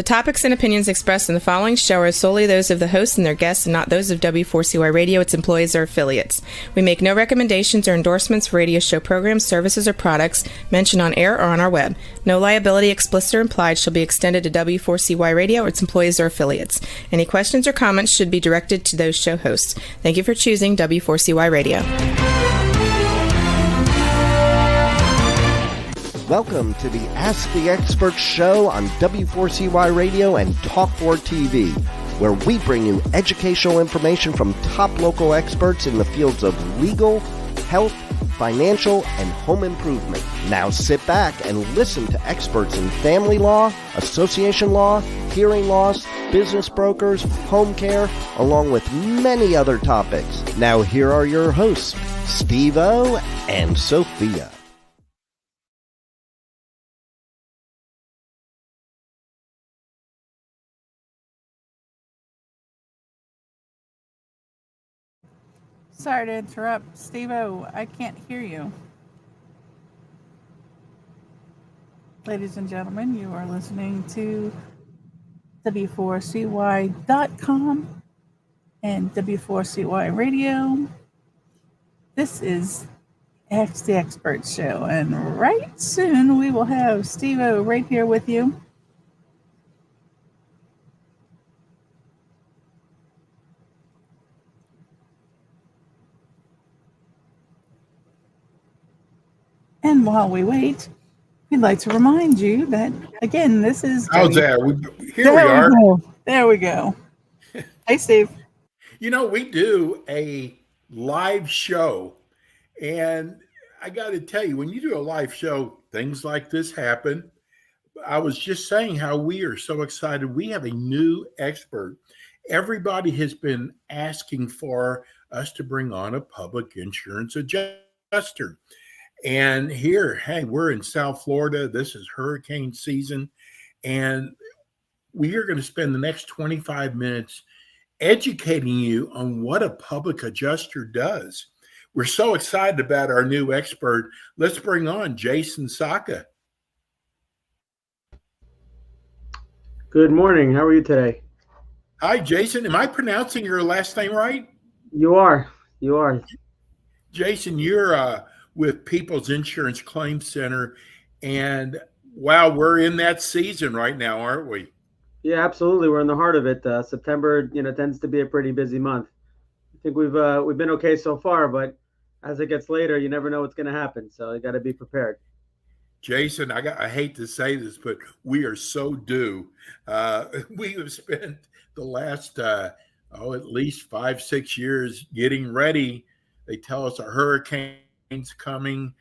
topics and opinions expressed in the following show are solely those of the hosts and their guests and not those of W4CY Radio, its employees, or affiliates. We make no recommendations or endorsements for radio show programs, services, or products mentioned on air or on our web. No liability, explicit or implied, shall be extended to W4CY Radio or its employees or affiliates. Any questions or comments should be directed to those show hosts. Thank you for choosing W4CY Radio. Welcome to the Ask the Expert show on W4CY Radio and Talk4 TV, where we bring you educational information from top local experts in the fields of legal, health, financial, and home improvement. Now sit back and listen to experts in family law, association law, hearing loss, business brokers, home care, along with many other topics. Now here are your hosts, Steve-O and Sophia. Sorry to interrupt, Steve-O. I can't hear you. Ladies and gentlemen, you are listening to W4CY.com and W4CY Radio. This is Ask the Expert show, and right soon we will have Steve-O right here with you. And while we wait, we'd like to remind you that, again, this is... How's that? Here we are. There we go. Hey, Steve. You know, we do a live show, and I got to tell you, when you do a live show, things like this happen. I was just saying how we are so excited. We have a new expert. Everybody has been asking for us to bring on a public insurance adjuster. And here, hey, we're in South Florida. This is hurricane season. And we are going to spend the next 25 minutes educating you on what a public adjuster does. We're so excited about our new expert. Let's bring on Jason Saka. Good morning. How are you today? Hi, Jason. Am I pronouncing your last name right? You are. Jason, you're with People's Insurance Claims Center. And wow, we're in that season right now, aren't we? Yeah, absolutely. We're in the heart of it. September, tends to be a pretty busy month. I think we've been okay so far, but as it gets later, you never know what's going to happen. So you got to be prepared. Jason, I hate to say this, but we are so due. We have spent the last, at least 5-6 years getting ready. They tell us a hurricane's coming,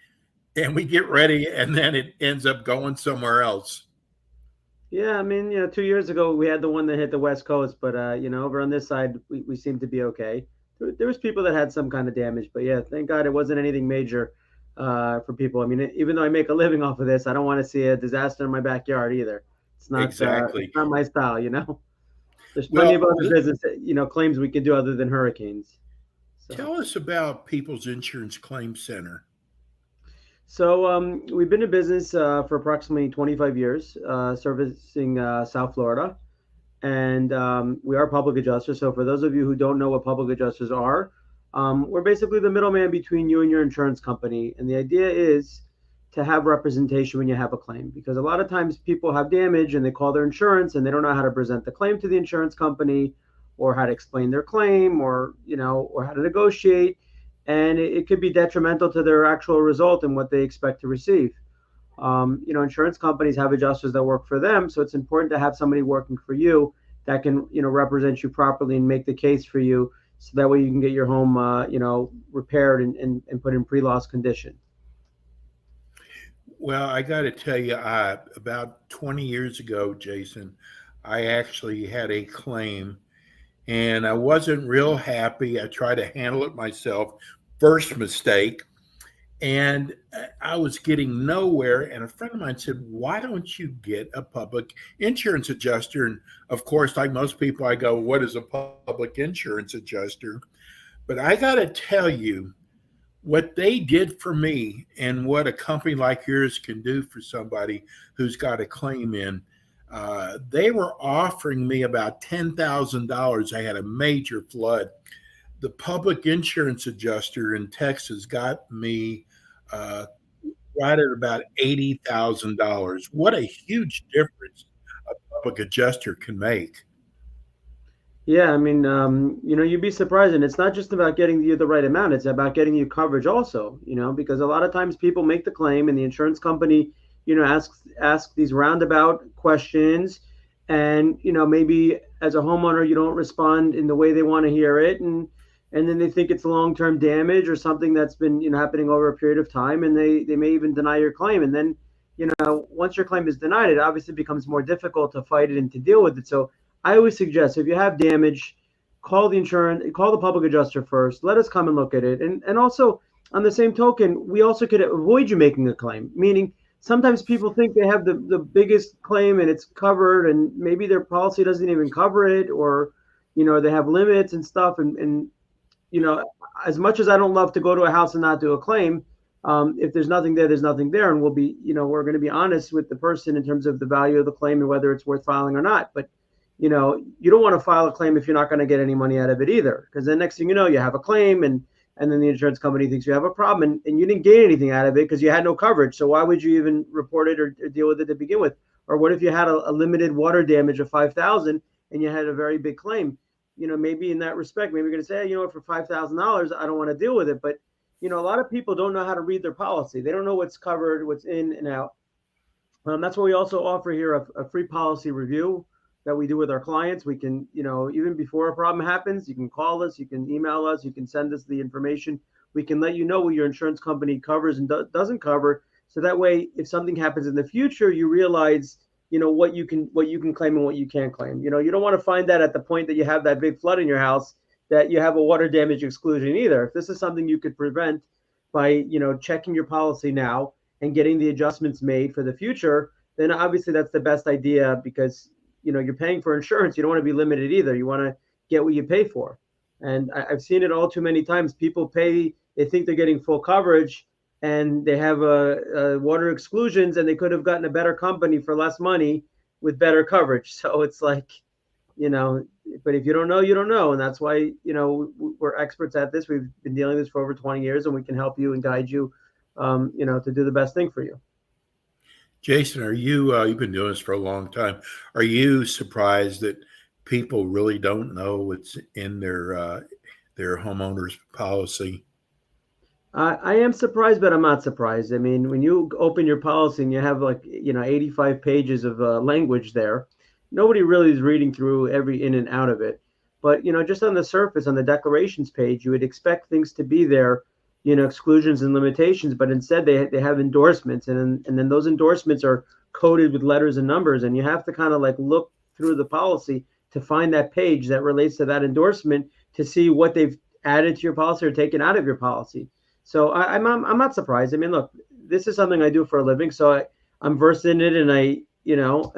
and we get ready, and then it ends up going somewhere else. Yeah, I mean, 2 years ago we had the one that hit the West Coast, but over on this side we seem to be okay. There was people that had some kind of damage, but yeah, thank God it wasn't anything major for people. I mean, even though I make a living off of this, I don't want to see a disaster in my backyard either. It's not exactly it's not my style, There's plenty of other business, claims we can do other than hurricanes. So. Tell us about People's Insurance Claims Center. So we've been in business for approximately 25 years, servicing South Florida, and we are public adjusters. So for those of you who don't know what public adjusters are, we're basically the middleman between you and your insurance company. And the idea is to have representation when you have a claim, because a lot of times people have damage and they call their insurance and they don't know how to present the claim to the insurance company, or how to explain their claim, or how to negotiate. And it could be detrimental to their actual result and what they expect to receive. Insurance companies have adjusters that work for them. So it's important to have somebody working for you that can, represent you properly and make the case for you. So that way you can get your home, repaired and put in pre-loss condition. Well, I got to tell you, about 20 years ago, Jason, I actually had a claim and I wasn't real happy. I tried to handle it myself. First mistake. And I was getting nowhere. And a friend of mine said, why don't you get a public insurance adjuster? And of course, like most people, I go, what is a public insurance adjuster? But I got to tell you, what they did for me and what a company like yours can do for somebody who's got a claim in, They were offering me about $10,000. I had a major flood. The public insurance adjuster in Texas got me right at about $80,000. What a huge difference a public adjuster can make. Yeah, I mean, you'd be surprised, and it's not just about getting you the right amount; it's about getting you coverage also. Because a lot of times people make the claim, and the insurance company, asks these roundabout questions, and maybe as a homeowner you don't respond in the way they want to hear it, and then they think it's long-term damage or something that's been happening over a period of time, and they may even deny your claim, and then once your claim is denied, it obviously becomes more difficult to fight it and to deal with it. So I always suggest if you have damage, call the public adjuster first. Let us come and look at it. And also, on the same token, we also could avoid you making a claim. Meaning, sometimes people think they have the biggest claim and it's covered, and maybe their policy doesn't even cover it, or they have limits and stuff. And as much as I don't love to go to a house and not do a claim, if there's nothing there, there's nothing there, and we're going to be honest with the person in terms of the value of the claim and whether it's worth filing or not. But you don't want to file a claim if you're not going to get any money out of it either, because then next thing you know, you have a claim, and then the insurance company thinks you have a problem, and you didn't gain anything out of it because you had no coverage. So why would you even report it or deal with it to begin with? Or what if you had a limited water damage of $5,000 and you had a very big claim? Maybe in that respect, maybe you're going to say, hey, for $5,000, I don't want to deal with it. But a lot of people don't know how to read their policy. They don't know what's covered, what's in and out. That's what we also offer here, a free policy review that we do with our clients. We can, even before a problem happens, you can call us, you can email us, you can send us the information. We can let you know what your insurance company covers and doesn't cover. So that way, if something happens in the future, you realize, what you can claim and what you can't claim. You don't want to find that at the point that you have that big flood in your house, that you have a water damage exclusion either. If this is something you could prevent by, checking your policy now and getting the adjustments made for the future, then obviously that's the best idea, because you're paying for insurance. You don't want to be limited either. You want to get what you pay for. And I've seen it all too many times. People pay, they think they're getting full coverage, and they have water exclusions, and they could have gotten a better company for less money with better coverage. So it's like, but if you don't know, you don't know. And that's why, we're experts at this. We've been dealing with this for over 20 years, and we can help you and guide you, to do the best thing for you. Jason, are you've been doing this for a long time. Are you surprised that people really don't know what's in their homeowners policy? I am surprised, but I'm not surprised. I mean, when you open your policy and you have 85 pages of language there, nobody really is reading through every in and out of it. But, just on the surface, on the declarations page, you would expect things to be there, exclusions and limitations, but instead they have endorsements, and then those endorsements are coded with letters and numbers, and you have to kind of look through the policy to find that page that relates to that endorsement to see what they've added to your policy or taken out of your policy. So I'm not surprised. I mean, look, this is something I do for a living, so I'm versed in it, and I know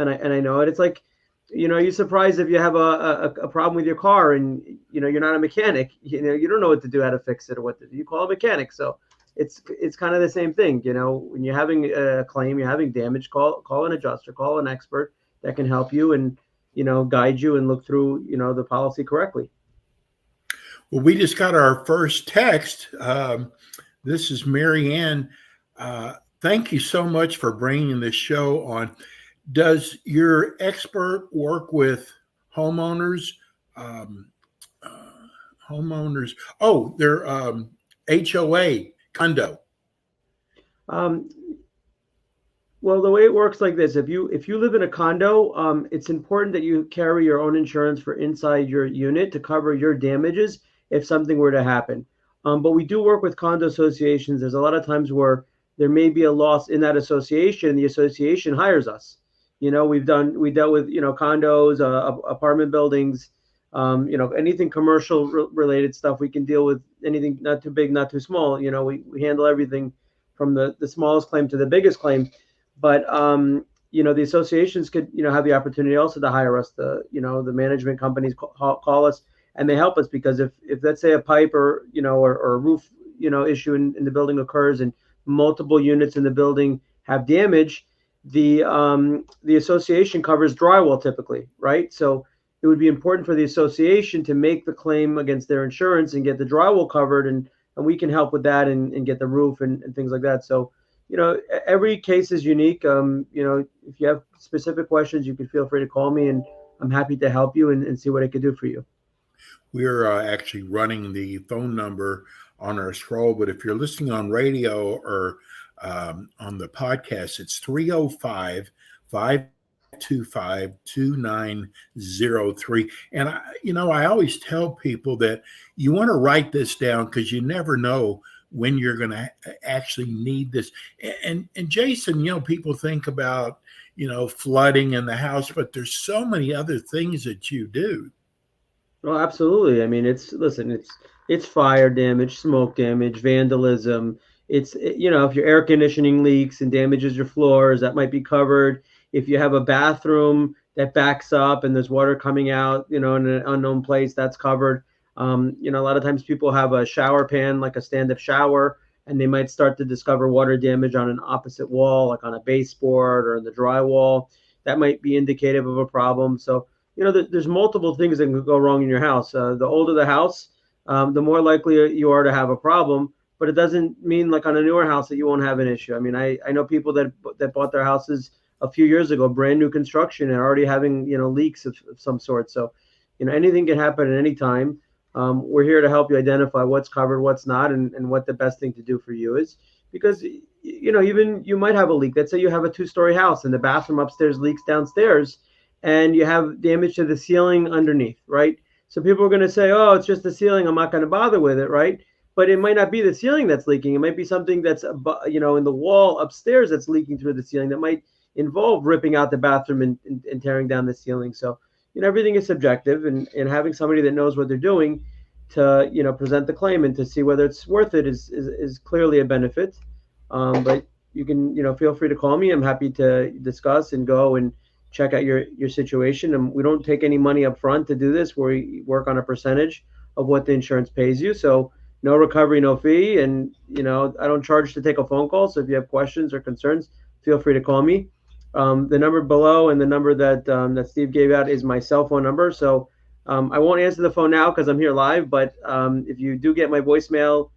it. It's like, are you surprised if you have a problem with your car and you're not a mechanic? You don't know what to do, how to fix it, or what to do. You call a mechanic. So it's kind of the same thing. When you're having a claim, you're having damage, call an adjuster, call an expert that can help you and guide you and look through the policy correctly. Well, we just got our first text. This is Mary Ann. Thank you so much for bringing this show on. Does your expert work with homeowners? Homeowners. Oh, they're HOA condo. Well, the way it works like this: if you live in a condo, it's important that you carry your own insurance for inside your unit to cover your damages if something were to happen. But we do work with condo associations. There's a lot of times where there may be a loss in that association. The association hires us. We dealt with condos, apartment buildings, anything commercial related stuff. We can deal with anything, not too big, not too small. We handle everything from the smallest claim to the biggest claim. But the associations could have the opportunity also to hire us. The management companies call us, and they help us, because if let's say a pipe or a roof issue in the building occurs and multiple units in the building have damage, the association covers drywall typically, right? So it would be important for the association to make the claim against their insurance and get the drywall covered, and we can help with that and get the roof and things like that. So, every case is unique. If you have specific questions, you can feel free to call me, and I'm happy to help you and see what I could do for you. We're actually running the phone number on our scroll, but if you're listening on radio or on the podcast, it's 305 525 2903. And I always tell people that you want to write this down because you never know when you're going to actually need this. And Jason, people think about, flooding in the house, but there's so many other things that you do. Well, absolutely. I mean, it's fire damage, smoke damage, vandalism. It's, if your air conditioning leaks and damages your floors, that might be covered. If you have a bathroom that backs up and there's water coming out, in an unknown place, that's covered. A lot of times people have a shower pan, like a stand-up shower, and they might start to discover water damage on an opposite wall, like on a baseboard or in the drywall. That might be indicative of a problem. So, there's multiple things that can go wrong in your house. The older the house, the more likely you are to have a problem. But it doesn't mean like on a newer house that you won't have an issue. I mean, I know people that bought their houses a few years ago, brand new construction, and already having leaks of some sort. So, anything can happen at any time. We're here to help you identify what's covered, what's not, and what the best thing to do for you is. Because even you might have a leak. Let's say you have a 2-story house and the bathroom upstairs leaks downstairs, and you have damage to the ceiling underneath, right? So people are going to say, oh, it's just the ceiling, I'm not going to bother with it, right? But it might not be the ceiling that's leaking. It might be something that's, in the wall upstairs that's leaking through the ceiling that might involve ripping out the bathroom and tearing down the ceiling. So, everything is subjective, and having somebody that knows what they're doing to, present the claim and to see whether it's worth it is clearly a benefit. But you can, feel free to call me. I'm happy to discuss and go and check out your situation. And we don't take any money up front to do this. We work on a percentage of what the insurance pays you. So no recovery, no fee. And, I don't charge to take a phone call. So if you have questions or concerns, feel free to call me. The number below and the number that Steve gave out is my cell phone number. So I won't answer the phone now because I'm here live. But if you do get my voicemail,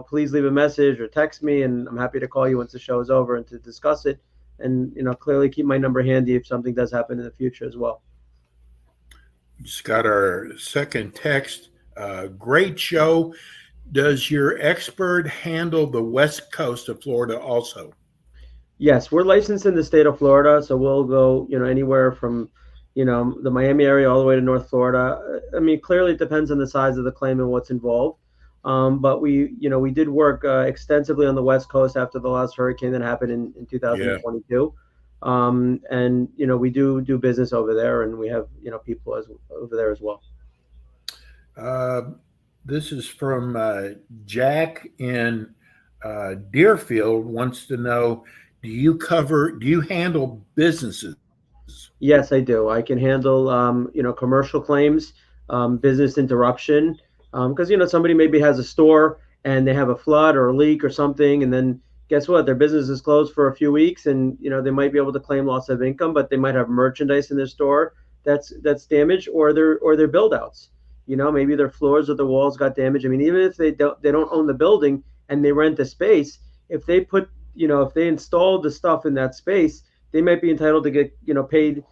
please leave a message or text me, and I'm happy to call you once the show is over and to discuss it. And, clearly keep my number handy if something does happen in the future as well. Just got our second text. Great show. Does your expert handle the West Coast of Florida also? Yes, we're licensed in the state of Florida. So we'll go, anywhere from, the Miami area all the way to North Florida. I mean, clearly it depends on the size of the claim and what's involved. But we did work extensively on the West Coast after the last hurricane that happened in 2022. Yeah. And, we do business over there, and we have, people over there as well. This is from Jack in Deerfield, wants to know, do you handle businesses? Yes, I do. I can handle, commercial claims, business interruption. Because, somebody maybe has a store and they have a flood or a leak or something, and then guess what? Their business is closed for a few weeks, and, they might be able to claim loss of income, but they might have merchandise in their store that's damaged, or their build outs. Maybe their floors or the walls got damaged. I mean, even if they don't own the building and they rent the space, if they put, if they installed the stuff in that space, they might be entitled to get, paid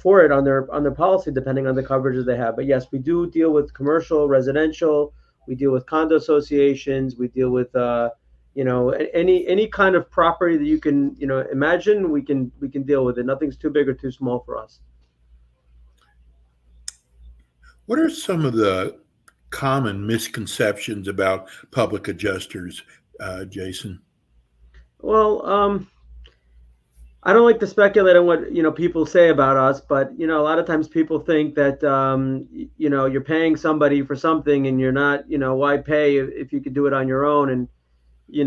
for it on their policy, depending on the coverages they have. But yes, we do deal with commercial, residential. We deal with condo associations. We deal with any kind of property that you can imagine. We can deal with it. Nothing's too big or too small for us. What are some of the common misconceptions about public adjusters, Jason? Well, I don't like to speculate on what people say about us, but a lot of times people think that you're paying somebody for something, and you're not, why pay if you could do it on your own? And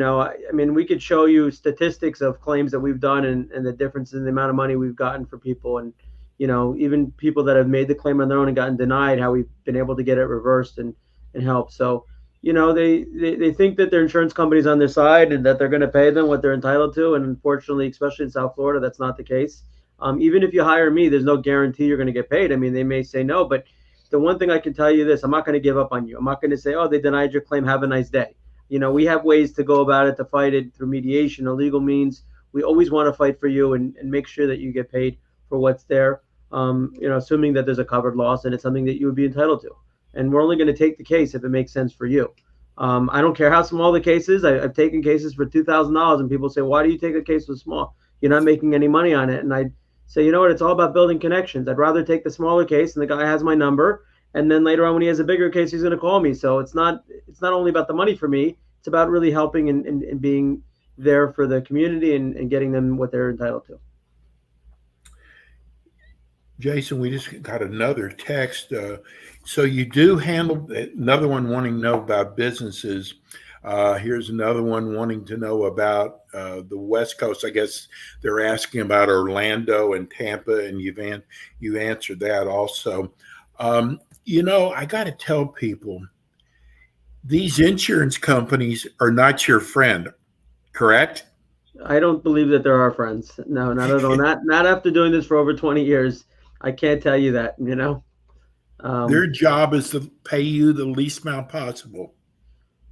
I mean, we could show you statistics of claims that we've done and the difference in the amount of money we've gotten for people, and even people that have made the claim on their own and gotten denied, how we've been able to get it reversed and help. So they think that their insurance company's on their side and that they're going to pay them what they're entitled to. And unfortunately, especially in South Florida, that's not the case. Even if you hire me, there's no guarantee you're going to get paid. I mean, they may say no, but the one thing I can tell you this, I'm not going to give up on you. I'm not going to say, oh, they denied your claim. Have a nice day. We have ways to go about it, to fight it through mediation or legal means. We always want to fight for you and make sure that you get paid for what's there, assuming that there's a covered loss and it's something that you would be entitled to. And we're only going to take the case if it makes sense for you. I don't care how small the case is. I've taken cases for $2,000 and people say, why do you take a case so small? You're not making any money on it. And I say, you know what? It's all about building connections. I'd rather take the smaller case and the guy has my number. And then later on, when he has a bigger case, he's going to call me. So it's not only about the money for me. It's about really helping and being there for the community and getting them what they're entitled to. Jason, we just got another text. So you do handle another one wanting to know about businesses. Here's another one wanting to know about the West Coast. I guess they're asking about Orlando and Tampa, and you answered that also. I got to tell people, these insurance companies are not your friend, correct? I don't believe that they're our friends. No, not at all. Not after doing this for over 20 years. I can't tell you that, Their job is to pay you the least amount possible.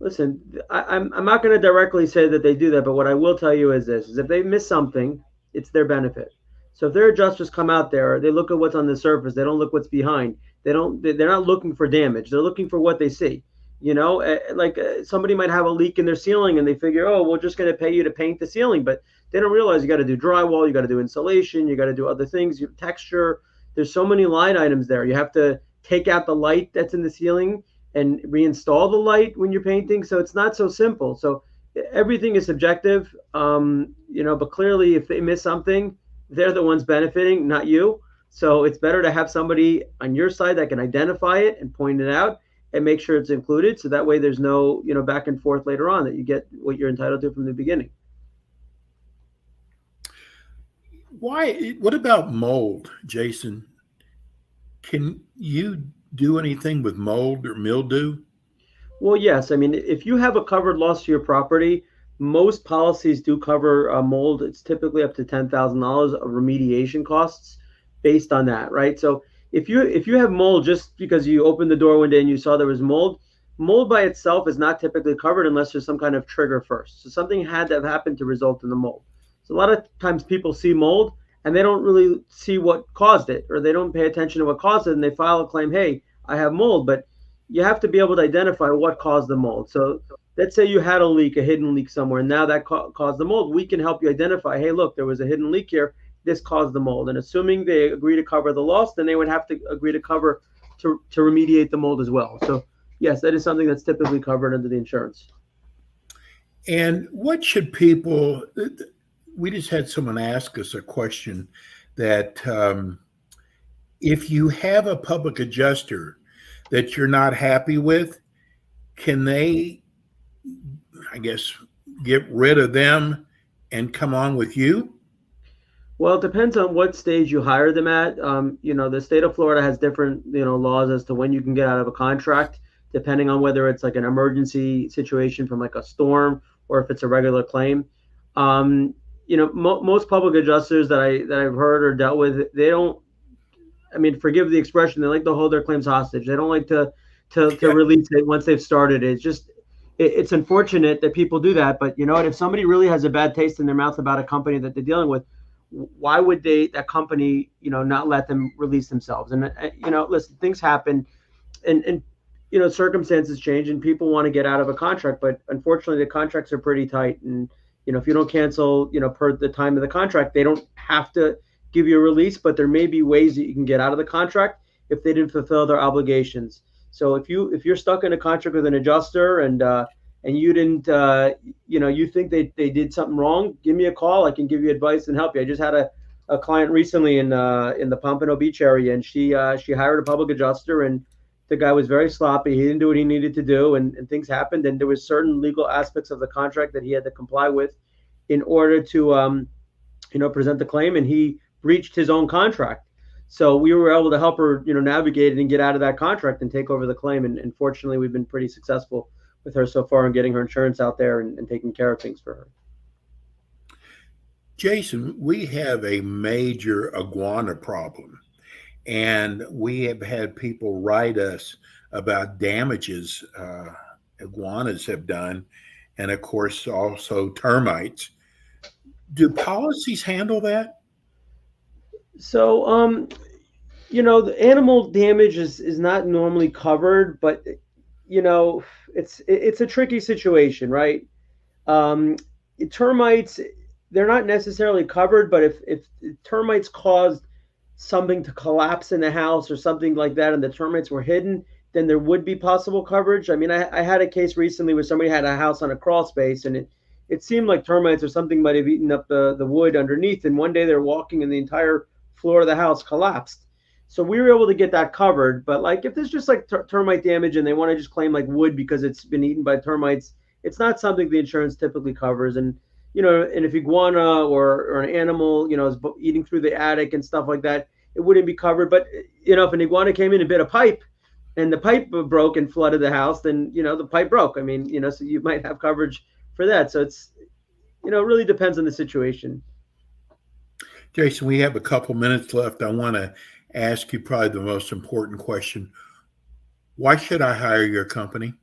Listen, I'm not going to directly say that they do that, but what I will tell you is this, is if they miss something, it's their benefit. So if their adjusters come out there, they look at what's on the surface. They don't look what's behind. They're not looking for damage. They're looking for what they see. Somebody might have a leak in their ceiling and they figure, oh, we're just going to pay you to paint the ceiling. But they don't realize you got to do drywall, you got to do insulation, you got to do other things, texture. There's so many line items there. You have to take out the light that's in the ceiling and reinstall the light when you're painting. So it's not so simple. So everything is subjective, but clearly if they miss something, they're the ones benefiting, not you. So it's better to have somebody on your side that can identify it and point it out and make sure it's included. So that way there's no, back and forth later on, that you get what you're entitled to from the beginning. What about mold, Jason? Can you do anything with mold or mildew? Well, yes. I mean, if you have a covered loss to your property, most policies do cover mold. It's typically up to $10,000 of remediation costs based on that, right? So if you have mold just because you opened the door one day and you saw there was mold by itself is not typically covered unless there's some kind of trigger first. So something had to have happened to result in the mold. So a lot of times people see mold and they don't really see what caused it, or they don't pay attention to what caused it, and they file a claim, hey, I have mold. But you have to be able to identify what caused the mold. So let's say you had a hidden leak somewhere, and now that caused the mold. We can help you identify, hey, look, there was a hidden leak here. This caused the mold. And assuming they agree to cover the loss, then they would have to agree to cover to remediate the mold as well. So yes, that is something that's typically covered under the insurance. And what should people, we just had someone ask us a question that if you have a public adjuster that you're not happy with, can they, I guess, get rid of them and come on with you? Well, it depends on what stage you hire them at. The state of Florida has different, laws as to when you can get out of a contract, depending on whether it's like an emergency situation from like a storm or if it's a regular claim. Most public adjusters that I've heard or dealt with, they don't, forgive the expression, they like to hold their claims hostage. They don't like to release it once they've started it. It's unfortunate that people do that, but if somebody really has a bad taste in their mouth about a company that they're dealing with, why would that company, not let them release themselves? And, listen, things happen and circumstances change and people want to get out of a contract, but unfortunately the contracts are pretty tight. And, if you don't cancel, per the time of the contract, they don't have to give you a release, but there may be ways that you can get out of the contract if they didn't fulfill their obligations. So if you're stuck in a contract with an adjuster and you didn't, you think they did something wrong, give me a call. I can give you advice and help you. I just had a client recently in the Pompano Beach area, and she hired a public adjuster, and the guy was very sloppy. He didn't do what he needed to do, and things happened. And there was certain legal aspects of the contract that he had to comply with in order to, present the claim, and he breached his own contract. So we were able to help her, navigate it and get out of that contract and take over the claim. And fortunately, we've been pretty successful with her so far and getting her insurance out there and taking care of things for her. Jason, we have a major iguana problem, and we have had people write us about damages iguanas have done, and of course also termites. Do policies handle that? So, the animal damage is not normally covered, but it's a tricky situation, right? Termites, they're not necessarily covered, but if termites caused something to collapse in the house or something like that, and the termites were hidden, then there would be possible coverage. I mean, I had a case recently where somebody had a house on a crawl space, and it seemed like termites or something might have eaten up the wood underneath. And one day they're walking and the entire floor of the house collapsed. So we were able to get that covered. But like if there's just like termite damage and they want to just claim like wood because it's been eaten by termites, it's not something the insurance typically covers. And and if iguana or an animal, is eating through the attic and stuff like that, it wouldn't be covered. But if an iguana came in and bit a pipe and the pipe broke and flooded the house, then the pipe broke. I mean, so you might have coverage for that. So it's it really depends on the situation. Jason, we have a couple minutes left. I want to ask you probably the most important question. Why should I hire your company?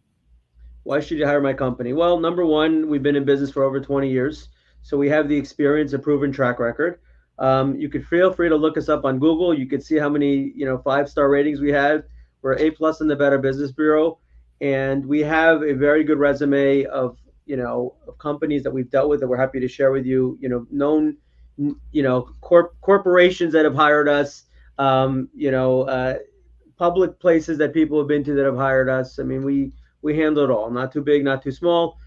Why should you hire my company? Well, number one, we've been in business for over 20 years. So we have the experience, a proven track record. You could feel free to look us up on Google. You could see how many, 5-star ratings we have. We're A+ in the Better Business Bureau. And we have a very good resume of companies that we've dealt with that we're happy to share with you, known, corporations that have hired us, public places that people have been to that have hired us. I mean, we handle it all, not too big, not too small.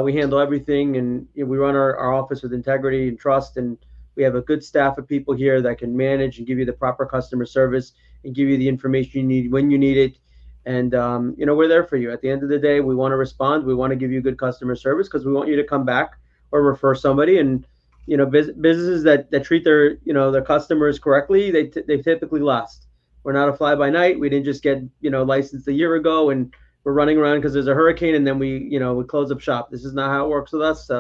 We handle everything, and we run our office with integrity and trust, and we have a good staff of people here that can manage and give you the proper customer service and give you the information you need when you need it. And, we're there for you. At the end of the day, we want to respond. We want to give you good customer service because we want you to come back or refer somebody. And, businesses that treat their customers correctly, they typically last. We're not a fly-by-night. We didn't just get, licensed a year ago and we're running around because there's a hurricane and then we close up shop. This is not how it works with us.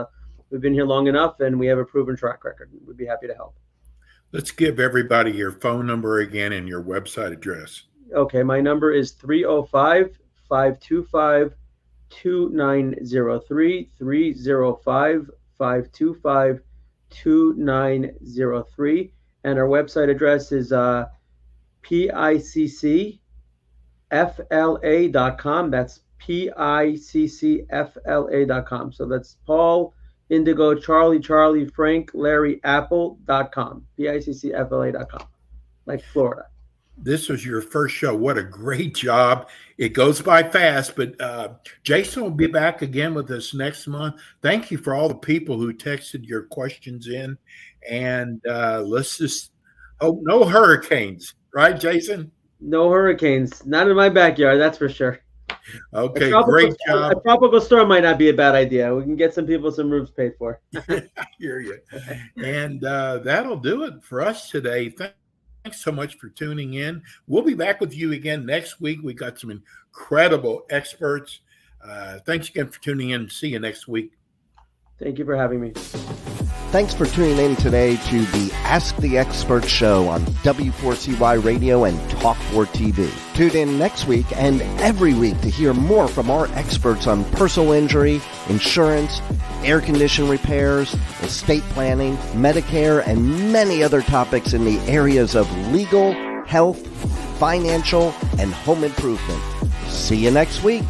We've been here long enough and we have a proven track record. We'd be happy to help. Let's give everybody your phone number again and your website address. Okay, my number is 305-525-2903, 305-525-2903. And our website address is piccfla.com. That's piccfla.com. So that's Paul, Indigo, Charlie, Frank, Larry, Apple.com. piccfla.com, like Florida. This was your first show. What a great job. It goes by fast, but Jason will be back again with us next month. Thank you for all the people who texted your questions in. And let's just hope no hurricanes. Right, Jason? No hurricanes. Not in my backyard, that's for sure. Okay, great job. A tropical storm might not be a bad idea. We can get some people some roofs paid for. I hear you. And that'll do it for us today. Thanks so much for tuning in. We'll be back with you again next week. We got some incredible experts. Thanks again for tuning in. See you next week. Thank you for having me. Thanks for tuning in today to the Ask the Expert show on W4CY Radio and Talk4 TV. Tune in next week and every week to hear more from our experts on personal injury, insurance, air condition repairs, estate planning, Medicare, and many other topics in the areas of legal, health, financial, and home improvement. See you next week.